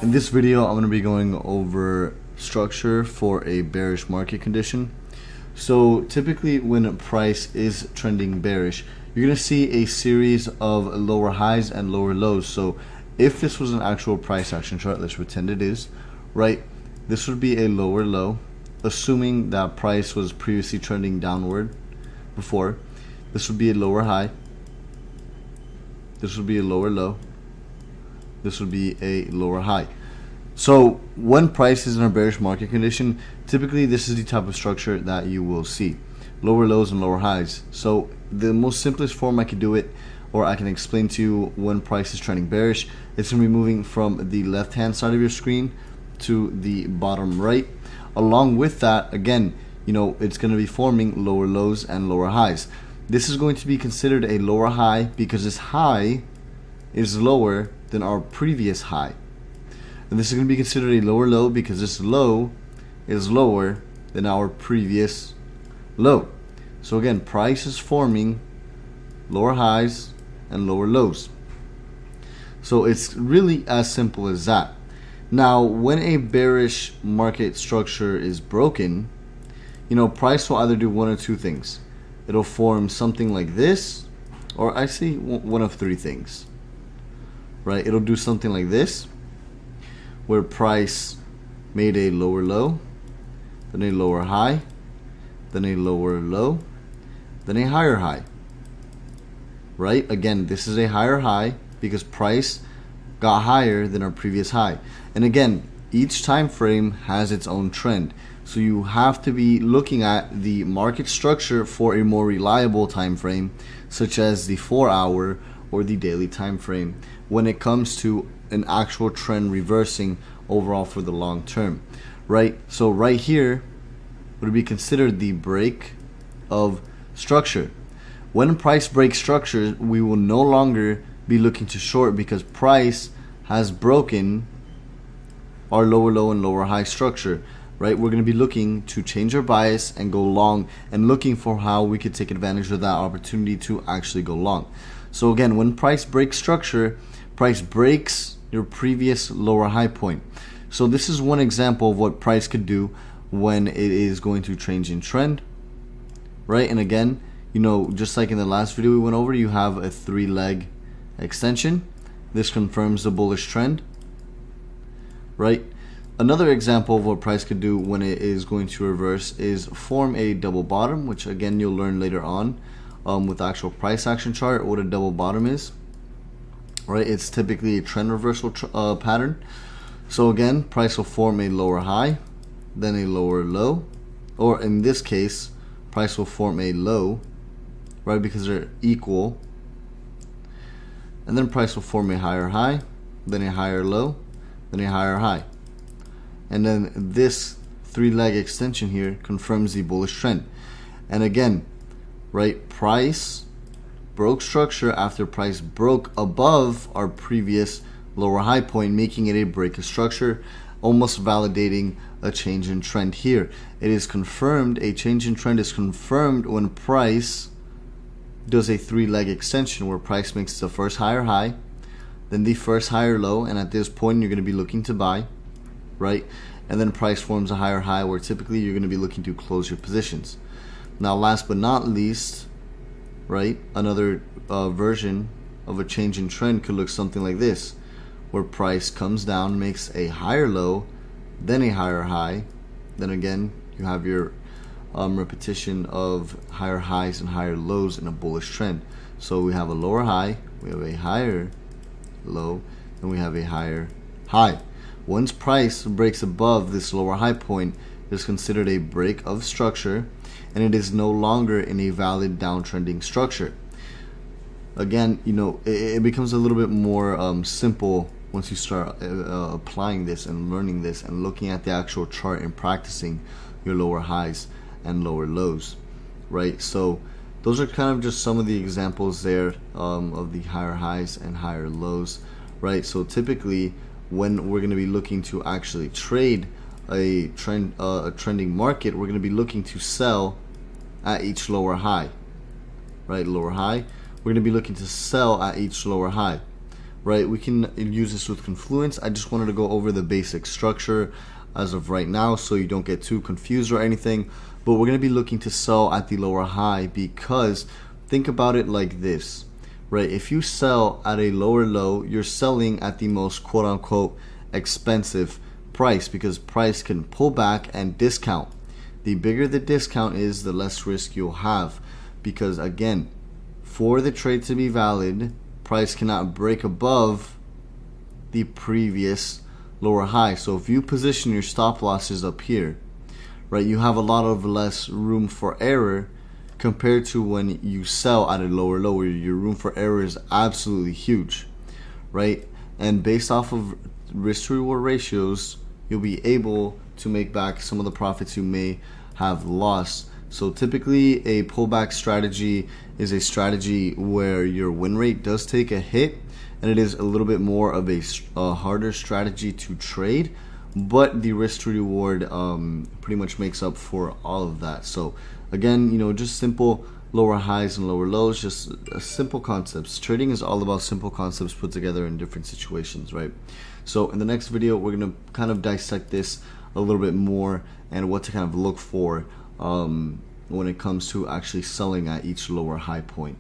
In this video, I'm going to be going over structure for a bearish market condition. So typically when a price is trending bearish, you're going to see a series of lower highs and lower lows. So if this was an actual price action chart, let's pretend it is, right? This would be a lower low, assuming that price was previously trending downward before. This would be a lower high. This would be a lower low. This would be a lower high. So when price is in a bearish market condition, typically this is the type of structure that you will see. Lower lows and lower highs. So the most simplest form I could do it, or I can explain to you when price is trending bearish, it's going to be moving from the left hand side of your screen to the bottom right. Along with that, again, it's going to be forming lower lows and lower highs. This is going to be considered a lower high because this high is lower than our previous high. And this is going to be considered a lower low because this low is lower than our previous low. So again, price is forming lower highs and lower lows. So it's really as simple as that. Now, when a bearish market structure is broken, price will either do one or two things. It'll form something like this, or I see one of three things. Right? It'll do something like this, where price made a lower low, then a lower high, then a lower low, then a higher high. Right? Again, this is a higher high because price got higher than our previous high. And again, each time frame has its own trend. So you have to be looking at the market structure for a more reliable time frame, such as the 4-hour or the daily time frame, when it comes to an actual trend reversing overall for the long term. Right? So right here would be considered the break of structure. When price breaks structure, we will no longer be looking to short because price has broken our lower low and lower high structure. Right? We're going to be looking to change our bias and go long, and looking for how we could take advantage of that opportunity to actually go long. So again, when price breaks structure, price breaks your previous lower high point. So this is one example of what price could do when it is going to change in trend. Right? And again, just like in the last video we went over, you have a 3-leg extension. This confirms the bullish trend. Right? Another example of what price could do when it is going to reverse is form a double bottom, which again you'll learn later on with actual price action chart what a double bottom is. Right? It's typically a trend reversal pattern. So again, price will form a lower high, then a lower low, or in this case, price will form a low, right? Because they're equal, and then price will form a higher high, then a higher low, then a higher high. And then this 3-leg extension here confirms the bullish trend. And again, right, price broke structure after price broke above our previous lower high point, making it a break of structure, almost validating a change in trend here. It is confirmed, a change in trend is confirmed when price does a 3-leg extension where price makes the first higher high, then the first higher low, and at this point you're going to be looking to buy. Right? And then price forms a higher high where typically you're going to be looking to close your positions. Now, last but not least, right, another version of a change in trend could look something like this, where price comes down, makes a higher low, then a higher high. Then again, you have your repetition of higher highs and higher lows in a bullish trend. So we have a lower high, we have a higher low, and we have a higher high. Once price breaks above this lower high point, it is considered a break of structure, and it is no longer in a valid downtrending structure. Again, it becomes a little bit more simple once you start applying this and learning this and looking at the actual chart and practicing your lower highs and lower lows. Right? So those are kind of just some of the examples there of the higher highs and higher lows. Right? So typically, when we're going to be looking to actually trade a trending market, we're going to be looking to sell at each lower high. Right? Lower high. We're going to be looking to sell at each lower high. right? We can use this with confluence. I just wanted to go over the basic structure as of right now so you don't get too confused or anything. But we're going to be looking to sell at the lower high, because think about it like this, right? If you sell at a lower low, you're selling at the most quote-unquote expensive price, because price can pull back and discount. The bigger the discount is, the less risk you'll have, because again, for the trade to be valid, price cannot break above the previous lower high. So if you position your stop losses up here, right, you have a lot of less room for error compared to when you sell at a lower low, where your room for error is absolutely huge, right? And based off of risk to reward ratios, you'll be able to make back some of the profits you may have lost. So typically a pullback strategy is a strategy where your win rate does take a hit, and it is a little bit more of a harder strategy to trade, but the risk to reward pretty much makes up for all of that. So again, you know, just simple lower highs and lower lows, just simple concepts. Trading is all about simple concepts put together in different situations, right? So in the next video, we're going to kind of dissect this a little bit more and what to kind of look for when it comes to actually selling at each lower high point.